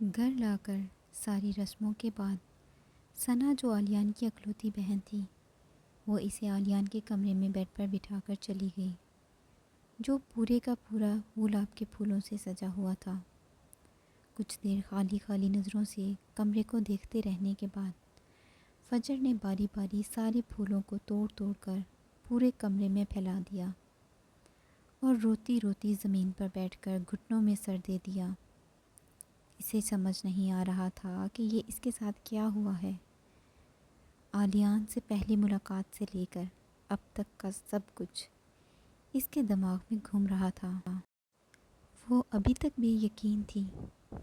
گھر لا کر ساری رسموں کے بعد ثنا جو عالیان کی اکلوتی بہن تھی وہ اسے عالیان کے کمرے میں بیڈ پر بٹھا کر چلی گئی، جو پورے کا پورا گلاب کے پھولوں سے سجا ہوا تھا۔ کچھ دیر خالی خالی نظروں سے کمرے کو دیکھتے رہنے کے بعد فجر نے باری باری سارے پھولوں کو توڑ توڑ کر پورے کمرے میں پھیلا دیا اور روتی روتی زمین پر بیٹھ کر گھٹنوں میں سر دے دیا۔ اسے سمجھ نہیں آ رہا تھا کہ یہ اس کے ساتھ کیا ہوا ہے۔ عالیان سے پہلی ملاقات سے لے کر اب تک کا سب کچھ اس کے دماغ میں گھوم رہا تھا۔ وہ ابھی تک بے یقین تھی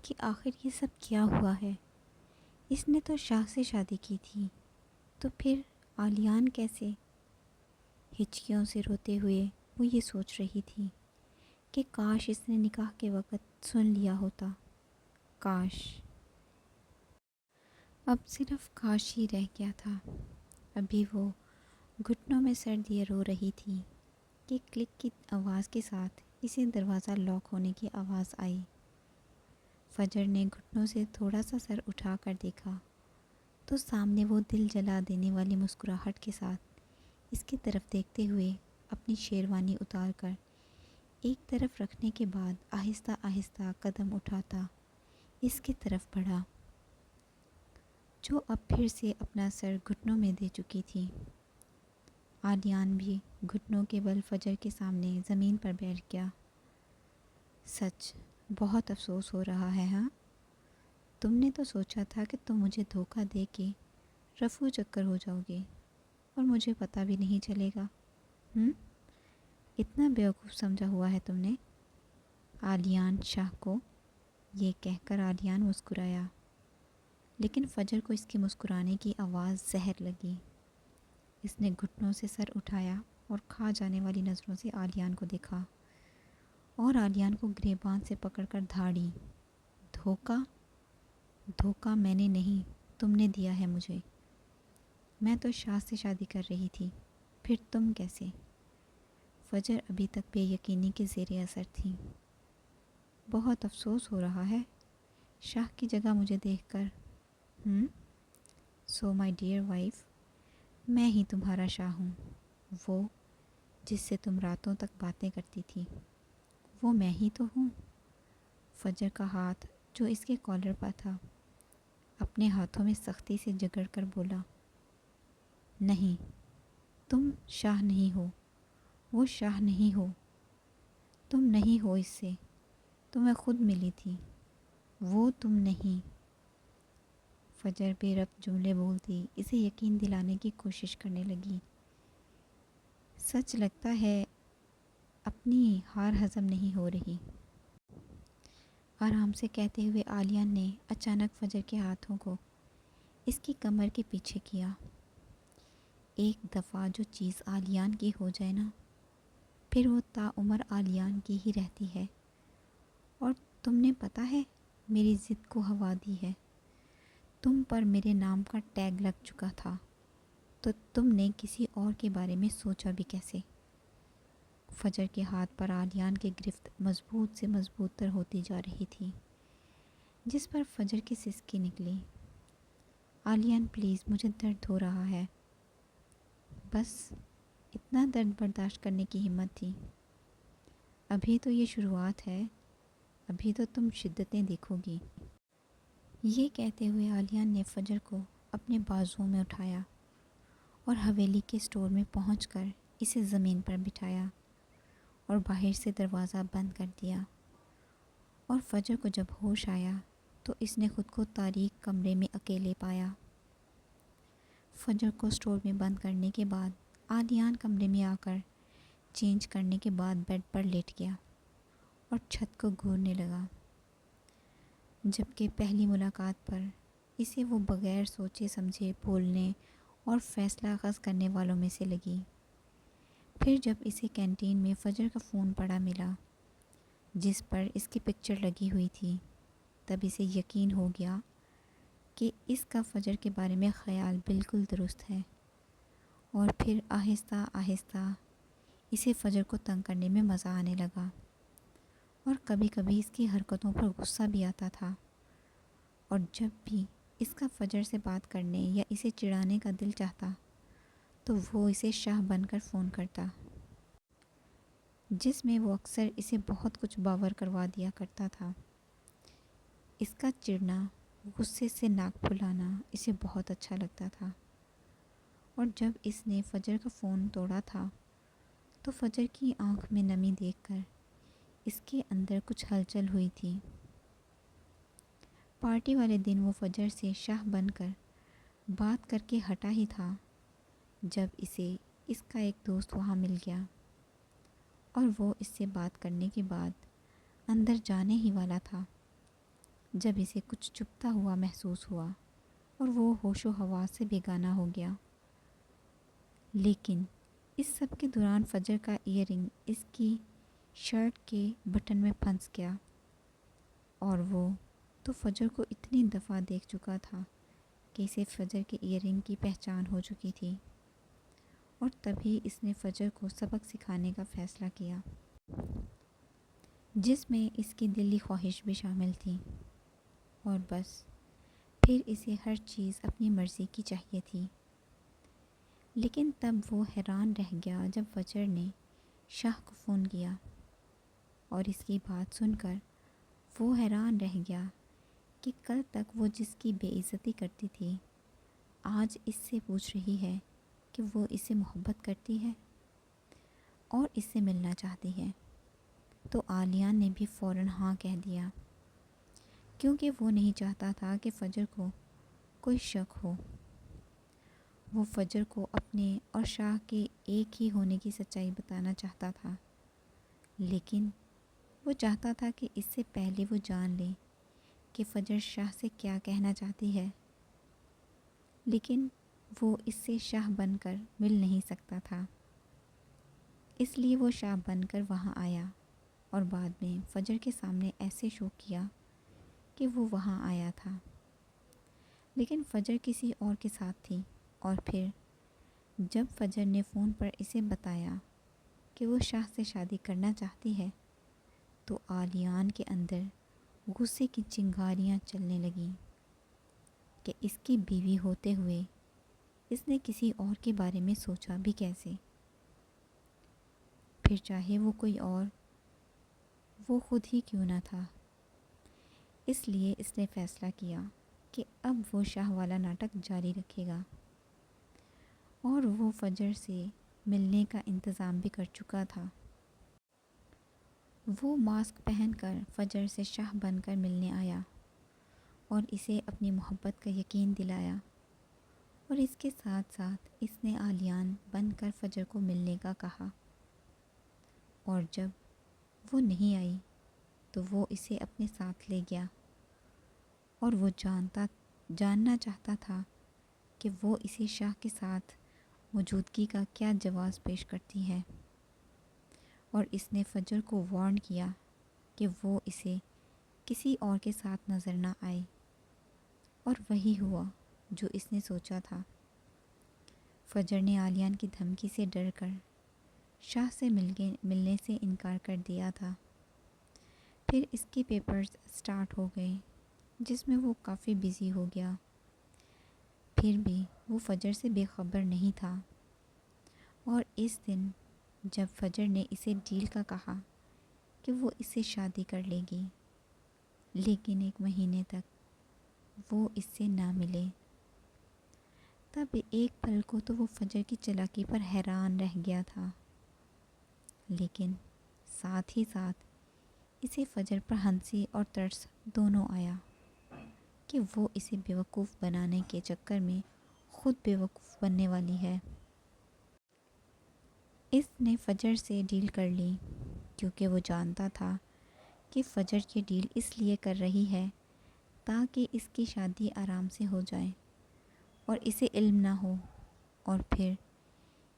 کہ آخر یہ سب کیا ہوا ہے۔ اس نے تو شاہ سے شادی کی تھی، تو پھر عالیان کیسے؟ ہچکیوں سے روتے ہوئے وہ یہ سوچ رہی تھی کہ کاش اس نے نکاح کے وقت سن لیا ہوتا، کاش۔ اب صرف کاش ہی رہ گیا تھا۔ ابھی وہ گھٹنوں میں سر دیے رو رہی تھی کہ کلک کی آواز کے ساتھ اسے دروازہ لاک ہونے کی آواز آئی۔ فجر نے گھٹنوں سے تھوڑا سا سر اٹھا کر دیکھا تو سامنے وہ دل جلا دینے والی مسکراہٹ کے ساتھ اس کی طرف دیکھتے ہوئے اپنی شیروانی اتار کر ایک طرف رکھنے کے بعد آہستہ آہستہ قدم اٹھاتا اس کی طرف بڑھا، جو اب پھر سے اپنا سر گھٹنوں میں دے چکی تھی۔ عالیان بھی گھٹنوں کے بل فجر کے سامنے زمین پر بیٹھ گیا۔ سچ بہت افسوس ہو رہا ہے ہاں؟ تم نے تو سوچا تھا کہ تم مجھے دھوکہ دے کے رفو چکر ہو جاؤ گے اور مجھے پتہ بھی نہیں چلے گا۔ اتنا بیوقوف سمجھا ہوا ہے تم نے عالیان شاہ کو؟ یہ کہہ کر عالیان مسکرایا، لیکن فجر کو اس کے مسکرانے کی آواز زہر لگی۔ اس نے گھٹنوں سے سر اٹھایا اور کھا جانے والی نظروں سے عالیان کو دیکھا اور عالیان کو گریبان سے پکڑ کر دھاڑی۔ دھوکہ؟ دھوکہ میں نے نہیں، تم نے دیا ہے مجھے۔ میں تو شاہ سے شادی کر رہی تھی، پھر تم کیسے؟ فجر ابھی تک بے یقینی کے زیر اثر تھی۔ بہت افسوس ہو رہا ہے شاہ کی جگہ مجھے دیکھ کر۔ سو مائی ڈیئر وائف، میں ہی تمہارا شاہ ہوں۔ وہ جس سے تم راتوں تک باتیں کرتی تھی وہ میں ہی تو ہوں۔ فجر کا ہاتھ جو اس کے کالر پر تھا اپنے ہاتھوں میں سختی سے جگڑ کر بولا، نہیں، تم شاہ نہیں ہو، وہ شاہ نہیں ہو، تم نہیں ہو اس سے، تمہیں خود ملی تھی، وہ تم نہیں۔ فجر بے ربط جملے بولتی اسے یقین دلانے کی کوشش کرنے لگی۔ سچ لگتا ہے اپنی ہار ہضم نہیں ہو رہی، آرام سے کہتے ہوئے عالیان نے اچانک فجر کے ہاتھوں کو اس کی کمر کے پیچھے کیا۔ ایک دفعہ جو چیز عالیان کی ہو جائے نا، پھر وہ تا عمر عالیان کی ہی رہتی ہے۔ اور تم نے پتہ ہے میری ضد کو ہوا دی ہے۔ تم پر میرے نام کا ٹیگ لگ چکا تھا، تو تم نے کسی اور کے بارے میں سوچا بھی کیسے؟ فجر کے ہاتھ پر عالیان کی گرفت مضبوط سے مضبوط تر ہوتی جا رہی تھی، جس پر فجر کی سسکی نکلی۔ عالیان پلیز، مجھے درد ہو رہا ہے۔ بس اتنا درد برداشت کرنے کی ہمت تھی؟ ابھی تو یہ شروعات ہے، ابھی تو تم شدتیں دیکھو گی۔ یہ کہتے ہوئے عالیان نے فجر کو اپنے بازوؤں میں اٹھایا اور حویلی کے اسٹور میں پہنچ کر اسے زمین پر بٹھایا اور باہر سے دروازہ بند کر دیا۔ اور فجر کو جب ہوش آیا تو اس نے خود کو تاریک کمرے میں اکیلے پایا۔ فجر کو اسٹور میں بند کرنے کے بعد عالیان کمرے میں آ کر چینج کرنے کے بعد بیڈ پر لیٹ گیا اور چھت کو گھورنے لگا، جبکہ پہلی ملاقات پر اسے وہ بغیر سوچے سمجھے بولنے اور فیصلہ اخذ کرنے والوں میں سے لگی۔ پھر جب اسے کینٹین میں فجر کا فون پڑا ملا جس پر اس کی پکچر لگی ہوئی تھی، تب اسے یقین ہو گیا کہ اس کا فجر کے بارے میں خیال بالکل درست ہے۔ اور پھر آہستہ آہستہ اسے فجر کو تنگ کرنے میں مزہ آنے لگا، اور کبھی کبھی اس کی حرکتوں پر غصہ بھی آتا تھا، اور جب بھی اس کا فجر سے بات کرنے یا اسے چڑھانے کا دل چاہتا تو وہ اسے شاہ بن کر فون کرتا، جس میں وہ اکثر اسے بہت کچھ باور کروا دیا کرتا تھا۔ اس کا چڑھنا، غصے سے ناک پھلانا اسے بہت اچھا لگتا تھا، اور جب اس نے فجر کا فون توڑا تھا تو فجر کی آنکھ میں نمی دیکھ کر اس کے اندر کچھ ہلچل ہوئی تھی۔ پارٹی والے دن وہ فجر سے شاہ بن کر بات کر کے ہٹا ہی تھا جب اسے اس کا ایک دوست وہاں مل گیا، اور وہ اس سے بات کرنے کے بعد اندر جانے ہی والا تھا جب اسے کچھ چبھتا ہوا محسوس ہوا اور وہ ہوش و حواس سے بیگانہ ہو گیا۔ لیکن اس سب کے دوران فجر کا ایئر رنگ اس کی شرٹ کے بٹن میں پھنس گیا، اور وہ تو فجر کو اتنی دفعہ دیکھ چکا تھا کہ اسے فجر کے ایئر رنگ کی پہچان ہو چکی تھی، اور تبھی اس نے فجر کو سبق سکھانے کا فیصلہ کیا، جس میں اس کی دلی خواہش بھی شامل تھی، اور بس پھر اسے ہر چیز اپنی مرضی کی چاہیے تھی۔ لیکن تب وہ حیران رہ گیا جب فجر نے شاہ کو فون کیا، اور اس کی بات سن کر وہ حیران رہ گیا کہ کل تک وہ جس کی بے عزتی کرتی تھی آج اس سے پوچھ رہی ہے کہ وہ اسے محبت کرتی ہے اور اس سے ملنا چاہتی ہے۔ تو عالیان نے بھی فوراً ہاں کہہ دیا، کیونکہ وہ نہیں چاہتا تھا کہ فجر کو کوئی شک ہو۔ وہ فجر کو اپنے اور شاہ کے ایک ہی ہونے کی سچائی بتانا چاہتا تھا، لیکن وہ چاہتا تھا کہ اس سے پہلے وہ جان لے کہ فجر شاہ سے کیا کہنا چاہتی ہے، لیکن وہ اس سے شاہ بن کر مل نہیں سکتا تھا، اس لیے وہ شاہ بن کر وہاں آیا، اور بعد میں فجر کے سامنے ایسے شو کیا کہ وہ وہاں آیا تھا، لیکن فجر کسی اور کے ساتھ تھی۔ اور پھر جب فجر نے فون پر اسے بتایا کہ وہ شاہ سے شادی کرنا چاہتی ہے تو عالیان کے اندر غصے کی چنگاریاں چلنے لگیں کہ اس کی بیوی ہوتے ہوئے اس نے کسی اور کے بارے میں سوچا بھی کیسے، پھر چاہے وہ کوئی اور وہ خود ہی کیوں نہ تھا۔ اس لیے اس نے فیصلہ کیا کہ اب وہ شاہ والا ناٹک جاری رکھے گا، اور وہ فجر سے ملنے کا انتظام بھی کر چکا تھا۔ وہ ماسک پہن کر فجر سے شاہ بن کر ملنے آیا اور اسے اپنی محبت کا یقین دلایا، اور اس کے ساتھ ساتھ اس نے عالیان بن کر فجر کو ملنے کا کہا، اور جب وہ نہیں آئی تو وہ اسے اپنے ساتھ لے گیا، اور وہ جاننا چاہتا تھا کہ وہ اسے شاہ کے ساتھ موجودگی کا کیا جواز پیش کرتی ہے، اور اس نے فجر کو وارن کیا کہ وہ اسے کسی اور کے ساتھ نظر نہ آئے، اور وہی ہوا جو اس نے سوچا تھا۔ فجر نے عالیان کی دھمکی سے ڈر کر شاہ سے ملنے سے انکار کر دیا تھا۔ پھر اس کے پیپرز سٹارٹ ہو گئے جس میں وہ کافی بزی ہو گیا، پھر بھی وہ فجر سے بے خبر نہیں تھا، اور اس دن جب فجر نے اسے ڈیل کا کہا کہ وہ اس سے شادی کر لے گی، لیکن 1 مہینے تک وہ اس سے نہ ملے، تب ایک پل کو تو وہ فجر کی چالاکی پر حیران رہ گیا تھا، لیکن ساتھ ہی ساتھ اسے فجر پر ہنسی اور ترس دونوں آیا کہ وہ اسے بیوقوف بنانے کے چکر میں خود بیوقوف بننے والی ہے۔ اس نے فجر سے ڈیل کر لی کیونکہ وہ جانتا تھا کہ فجر یہ ڈیل اس لیے کر رہی ہے تاکہ اس کی شادی آرام سے ہو جائے اور اسے علم نہ ہو، اور پھر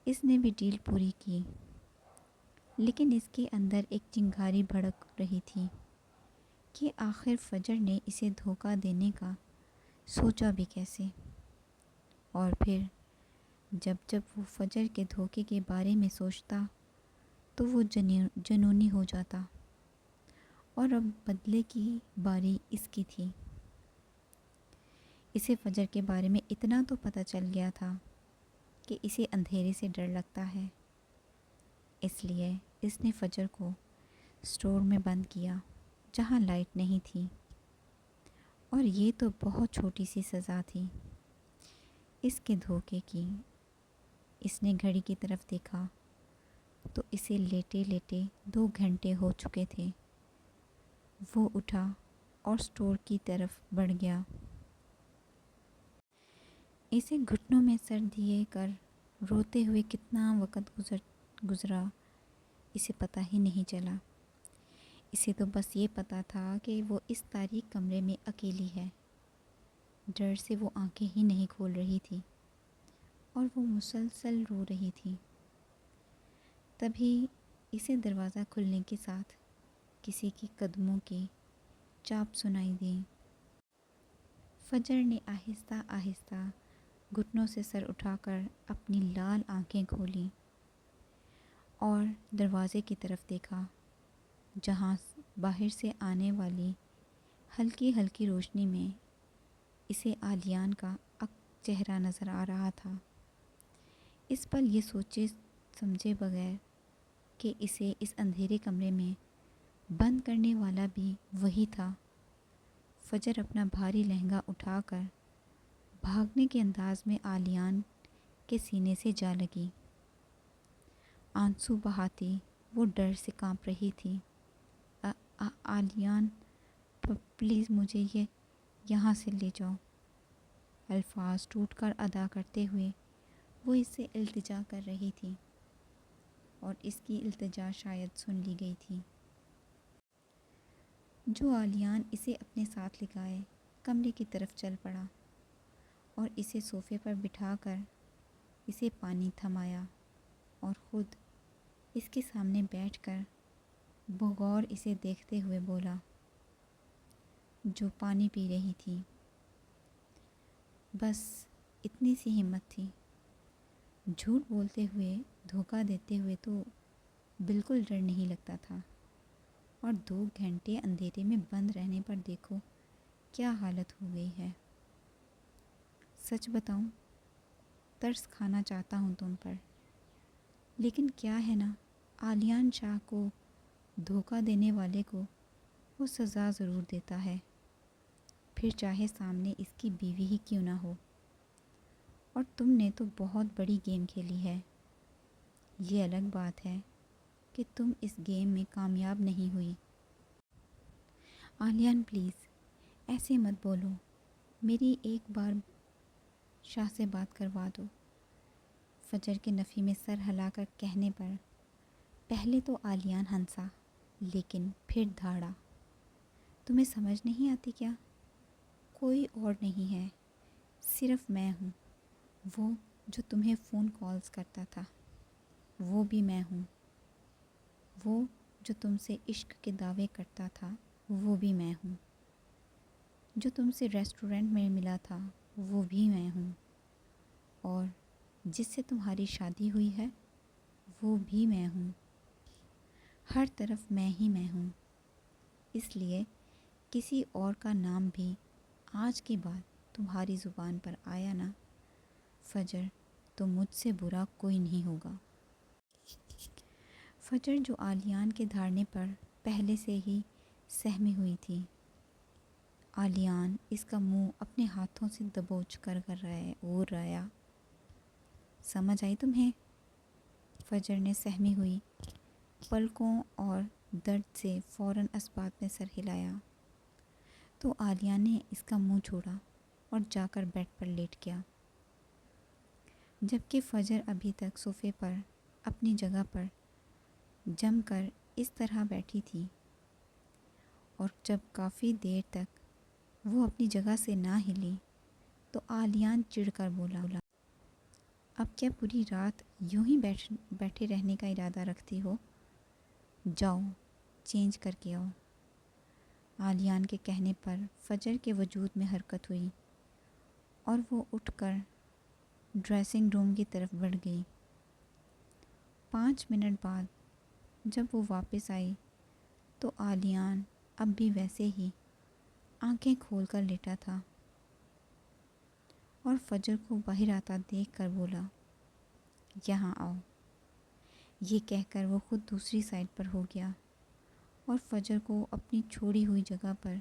اس نے بھی ڈیل پوری کی، لیکن اس کے اندر ایک چنگاری بھڑک رہی تھی کہ آخر فجر نے اسے دھوکہ دینے کا سوچا بھی کیسے، اور پھر جب وہ فجر کے دھوکے کے بارے میں سوچتا تو وہ جنونی ہو جاتا، اور اب بدلے کی باری اس کی تھی۔ اسے فجر کے بارے میں اتنا تو پتہ چل گیا تھا کہ اسے اندھیرے سے ڈر لگتا ہے، اس لیے اس نے فجر کو اسٹور میں بند کیا جہاں لائٹ نہیں تھی، اور یہ تو بہت چھوٹی سی سزا تھی اس کے دھوکے کی۔ اس نے گھڑی کی طرف دیکھا تو اسے لیٹے لیٹے 2 گھنٹے ہو چکے تھے۔ وہ اٹھا اور اسٹور کی طرف بڑھ گیا۔ اسے گھٹنوں میں سر دیے کر روتے ہوئے کتنا وقت گزرا اسے پتہ ہی نہیں چلا۔ اسے تو بس یہ پتہ تھا کہ وہ اس تاریک کمرے میں اکیلی ہے۔ ڈر سے وہ آنکھیں ہی نہیں کھول رہی تھی اور وہ مسلسل رو رہی تھی۔ تبھی اسے دروازہ کھلنے کے ساتھ کسی کی قدموں کی چاپ سنائی دی۔ فجر نے آہستہ آہستہ گھٹنوں سے سر اٹھا کر اپنی لال آنکھیں کھولیں اور دروازے کی طرف دیکھا، جہاں باہر سے آنے والی ہلکی ہلکی روشنی میں اسے آلیان کا چہرہ نظر آ رہا تھا۔ اس پل یہ سوچے سمجھے بغیر کہ اسے اس اندھیرے کمرے میں بند کرنے والا بھی وہی تھا، فجر اپنا بھاری لہنگا اٹھا کر بھاگنے کے انداز میں آلیان کے سینے سے جا لگی۔ آنسو بہاتی وہ ڈر سے کانپ رہی تھی۔ آلیان پلیز مجھے یہاں سے لے جاؤ۔ الفاظ ٹوٹ کر ادا کرتے ہوئے وہ اس سے التجا کر رہی تھی، اور اس کی التجا شاید سن لی گئی تھی۔ جو آلیان اسے اپنے ساتھ لگائے کمرے کی طرف چل پڑا اور اسے صوفے پر بٹھا کر اسے پانی تھمایا اور خود اس کے سامنے بیٹھ کر بغور اسے دیکھتے ہوئے بولا، جو پانی پی رہی تھی، بس اتنی سی ہمت تھی۔ جھوٹ بولتے ہوئے، دھوکہ دیتے ہوئے تو بالکل ڈر نہیں لگتا تھا، اور 2 گھنٹے اندھیرے میں بند رہنے پر دیکھو کیا حالت ہو گئی ہے۔ سچ بتاؤں، ترس کھانا چاہتا ہوں تم پر، لیکن کیا ہے نا، آلیان شاہ کو دھوکہ دینے والے کو وہ سزا ضرور دیتا ہے، پھر چاہے سامنے اس کی بیوی ہی کیوں نہ ہو۔ اور تم نے تو بہت بڑی گیم کھیلی ہے۔ یہ الگ بات ہے کہ تم اس گیم میں کامیاب نہیں ہوئی۔ آلیان پلیز ایسے مت بولو، میری ایک بار شاہ سے بات کروا دو۔ فجر کے نفی میں سر ہلا کر کہنے پر پہلے تو آلیان ہنسا، لیکن پھر دھاڑا، تمہیں سمجھ نہیں آتی کیا؟ کوئی اور نہیں ہے، صرف میں ہوں۔ وہ جو تمہیں فون کالز کرتا تھا وہ بھی میں ہوں، وہ جو تم سے عشق کے دعوے کرتا تھا وہ بھی میں ہوں، جو تم سے ریسٹورنٹ میں ملا تھا وہ بھی میں ہوں، اور جس سے تمہاری شادی ہوئی ہے وہ بھی میں ہوں۔ ہر طرف میں ہی میں ہوں، اس لیے کسی اور کا نام بھی آج کے بعد تمہاری زبان پر آیا نا فجر، تو مجھ سے برا کوئی نہیں ہوگا۔ فجر جو آلیان کے دھاڑنے پر پہلے سے ہی سہمی ہوئی تھی، آلیان اس کا منہ اپنے ہاتھوں سے دبوچ کر رایا۔ سمجھ آئی تمہیں؟ فجر نے سہمی ہوئی پلکوں اور درد سے فوراً اسبات میں سر ہلایا تو عالیہ نے اس کا منہ چھوڑا اور جا کر بیڈ پر لیٹ گیا، جبکہ فجر ابھی تک صوفے پر اپنی جگہ پر جم کر اس طرح بیٹھی تھی، اور جب کافی دیر تک وہ اپنی جگہ سے نہ ہلی تو آلیان چڑھ کر بولا، اب کیا پوری رات یوں ہی بیٹھے رہنے کا ارادہ رکھتی ہو؟ جاؤ چینج کر کے آؤ۔ آلیان کے کہنے پر فجر کے وجود میں حرکت ہوئی اور وہ اٹھ کر ڈریسنگ روم کی طرف بڑھ گئی۔ 5 منٹ بعد جب وہ واپس آئی تو آلیان اب بھی ویسے ہی آنکھیں کھول کر لیٹا تھا۔ اور فجر کو باہر آتا دیکھ کر بولا، یہاں آؤ۔ یہ کہہ کر وہ خود دوسری سائڈ پر ہو گیا اور فجر کو اپنی چھوڑی ہوئی جگہ پر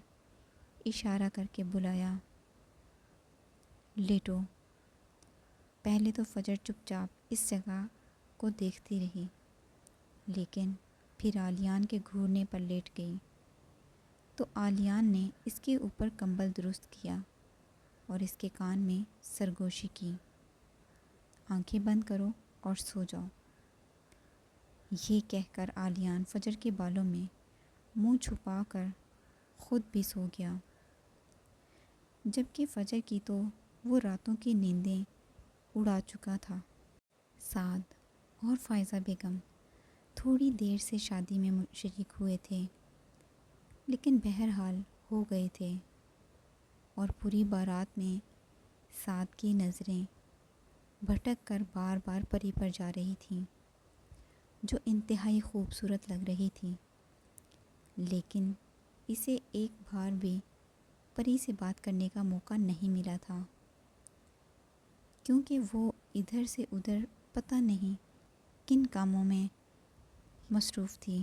اشارہ کر کے بلایا، لیٹو۔ پہلے تو فجر چپ چاپ اس جگہ کو دیکھتی رہی، لیکن پھر عالیان کے گھورنے پر لیٹ گئی تو عالیان نے اس کے اوپر کمبل درست کیا اور اس کے کان میں سرگوشی کی، آنکھیں بند کرو اور سو جاؤ۔ یہ کہہ کر عالیان فجر کے بالوں میں منہ چھپا کر خود بھی سو گیا، جبکہ فجر کی تو وہ راتوں کی نیندیں اڑا چکا تھا۔ سعد اور فائزہ بیگم تھوڑی دیر سے شادی میں شریک ہوئے تھے، لیکن بہرحال ہو گئے تھے، اور پوری بارات میں سعد کی نظریں بھٹک کر بار بار پری پر جا رہی تھیں، جو انتہائی خوبصورت لگ رہی تھی، لیکن اسے ایک بار بھی پری سے بات کرنے کا موقع نہیں ملا تھا، کیونکہ وہ ادھر سے ادھر پتہ نہیں کن کاموں میں مصروف تھی۔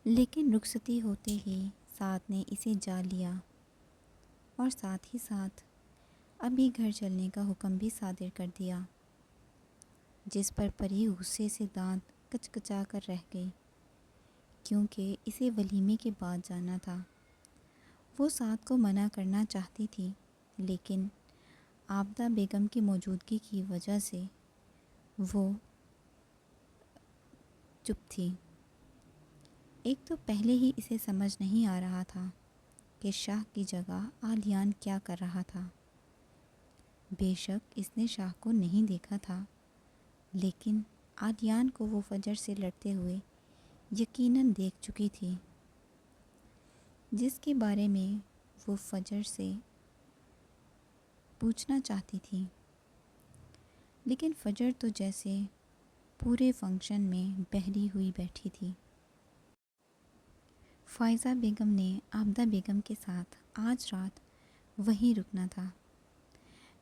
لیکن رخصتی ہوتے ہی سعد نے اسے جا لیا اور ساتھ ہی ساتھ ابھی گھر چلنے کا حکم بھی صادر کر دیا، جس پر پری غصے سے دانت کچکچا کر رہ گئی، کیونکہ اسے ولیمے کے بعد جانا تھا۔ وہ سعد کو منع کرنا چاہتی تھی، لیکن عابدہ بیگم کی موجودگی کی وجہ سے وہ چپ تھی۔ ایک تو پہلے ہی اسے سمجھ نہیں آ رہا تھا کہ شاہ کی جگہ عالیان کیا کر رہا تھا۔ بے شک اس نے شاہ کو نہیں دیکھا تھا، لیکن عالیان کو وہ فجر سے لڑتے ہوئے یقیناً دیکھ چکی تھی، جس کے بارے میں وہ فجر سے پوچھنا چاہتی تھی، لیکن فجر تو جیسے پورے فنکشن میں بہری ہوئی بیٹھی تھی۔ فائزہ بیگم نے عابدہ بیگم کے ساتھ آج رات وہیں رکنا تھا،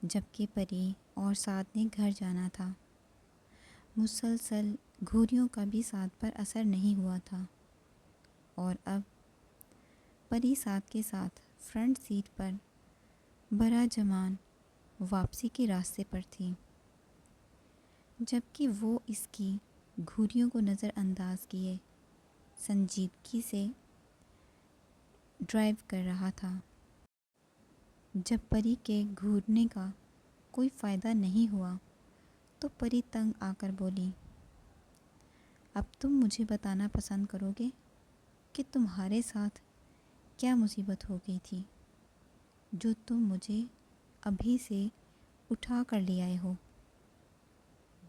جبکہ پری اور سعد نے گھر جانا تھا۔ مسلسل گھوریوں کا بھی سعد پر اثر نہیں ہوا تھا، اور اب پری سعد کے ساتھ فرنٹ سیٹ پر براجمان واپسی کے راستے پر تھی، جبکہ وہ اس کی گھوریوں کو نظر انداز کیے سنجیدگی سے ڈرائیو کر رہا تھا۔ جب پری کے گھورنے کا کوئی فائدہ نہیں ہوا تو پری تنگ آ کر بولی، اب تم مجھے بتانا پسند کرو گے کہ تمہارے ساتھ کیا مصیبت ہو گئی تھی جو تم مجھے ابھی سے اٹھا کر لے آئے ہو؟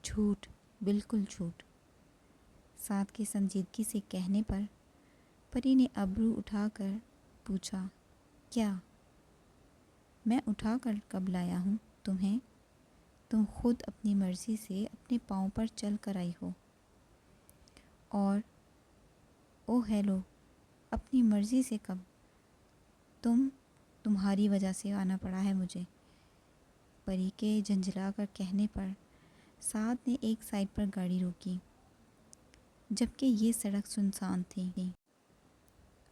جھوٹ، بالکل جھوٹ۔ سعد کے سنجیدگی سے کہنے پر پری نے ابرو اٹھا کر پوچھا، کیا؟ میں اٹھا کر کب لایا ہوں تمہیں؟ تم خود اپنی مرضی سے اپنے پاؤں پر چل کر آئی ہو، اور او ہیلو، اپنی مرضی سے کب؟ تمہاری وجہ سے آنا پڑا ہے مجھے۔ پری کے جھنجھلا کر کہنے پر سعد نے ایک سائڈ پر گاڑی روکی، جبکہ یہ سڑک سنسان تھی،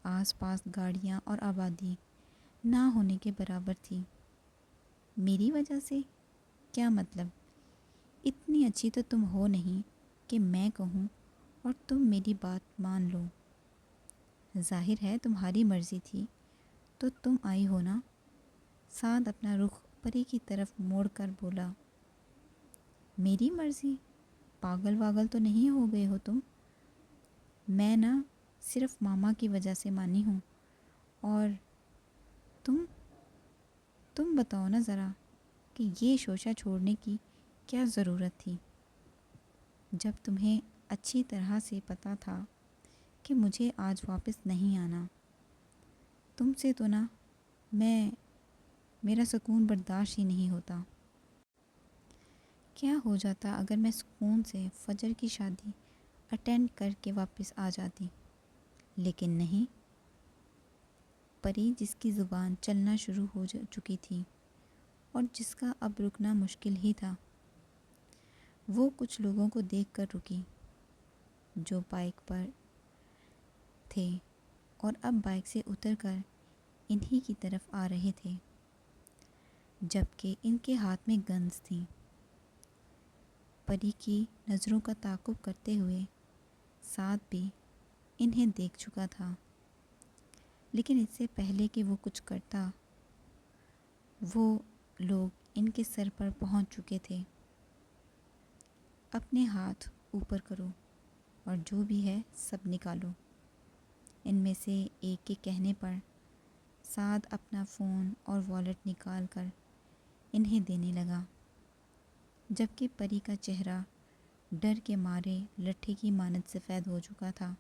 آس پاس گاڑیاں اور آبادی نہ ہونے کے برابر تھی۔ میری وجہ سے؟ کیا مطلب؟ اتنی اچھی تو تم ہو نہیں کہ میں کہوں اور تم میری بات مان لو۔ ظاہر ہے تمہاری مرضی تھی تو تم آئی ہو نا؟ سعد اپنا رخ پری کی طرف موڑ کر بولا، میری مرضی؟ پاگل واگل تو نہیں ہو گئے ہو تم؟ میں نہ صرف ماما کی وجہ سے مانی ہوں، اور تم بتاؤ نا ذرا کہ یہ شوشہ چھوڑنے کی کیا ضرورت تھی، جب تمہیں اچھی طرح سے پتہ تھا کہ مجھے آج واپس نہیں آنا۔ تم سے تو نا میرا سکون برداشت ہی نہیں ہوتا۔ کیا ہو جاتا اگر میں سکون سے فجر کی شادی اٹینڈ کر کے واپس آ جاتی؟ لیکن نہیں۔ پری جس کی زبان چلنا شروع ہو چکی تھی اور جس کا اب رکنا مشکل ہی تھا، وہ کچھ لوگوں کو دیکھ کر رکی جو بائک پر تھے اور اب بائک سے اتر کر انہی کی طرف آ رہے تھے، جبکہ ان کے ہاتھ میں گنز تھیں۔ پری کی نظروں کا تعاقب کرتے ہوئے سعد بھی انہیں دیکھ چکا تھا، لیکن اس سے پہلے کہ وہ کچھ کرتا، وہ لوگ ان کے سر پر پہنچ چکے تھے۔ اپنے ہاتھ اوپر کرو اور جو بھی ہے سب نکالو، ان میں سے ایک کے کہنے پر سعد اپنا فون اور والیٹ نکال کر انہیں دینے لگا، جبکہ پری کا چہرہ ڈر کے مارے لٹھے کی مانند سفید ہو چکا تھا۔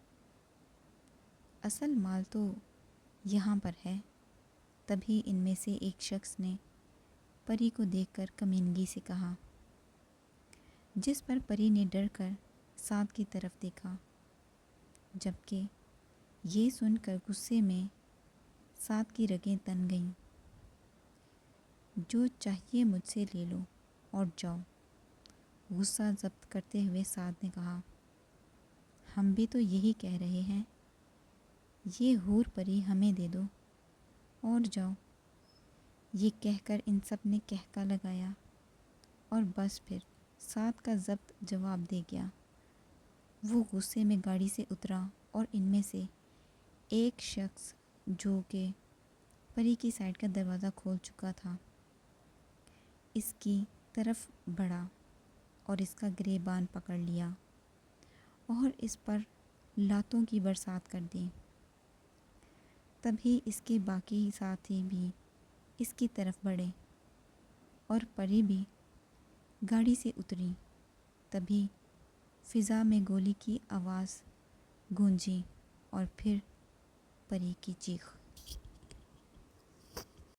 اصل مال تو یہاں پر ہے۔ تبھی ان میں سے ایک شخص نے پری کو دیکھ کر کمینگی سے کہا، جس پر پری نے ڈر کر سعد کی طرف دیکھا، جبکہ یہ سن کر غصے میں سعد کی رگیں تن گئیں۔ جو چاہیے مجھ سے لے لو اور جاؤ، غصہ ضبط کرتے ہوئے سعد نے کہا۔ ہم بھی تو یہی کہہ رہے ہیں، یہ حور پری ہمیں دے دو اور جاؤ۔ یہ کہہ کر ان سب نے کہکا لگایا اور بس پھر سعد کا ضبط جواب دے گیا۔ وہ غصے میں گاڑی سے اترا اور ان میں سے ایک شخص جو کہ پری کی سائیڈ کا دروازہ کھول چکا تھا، اس کی طرف بڑھا اور اس کا گریبان پکڑ لیا اور اس پر لاتوں کی برسات کر دی۔ تبھی اس کے باقی ساتھی بھی اس کی طرف بڑھے اور پری بھی گاڑی سے اتری۔ تبھی فضا میں گولی کی آواز گونجی اور پھر پری کی چیخ۔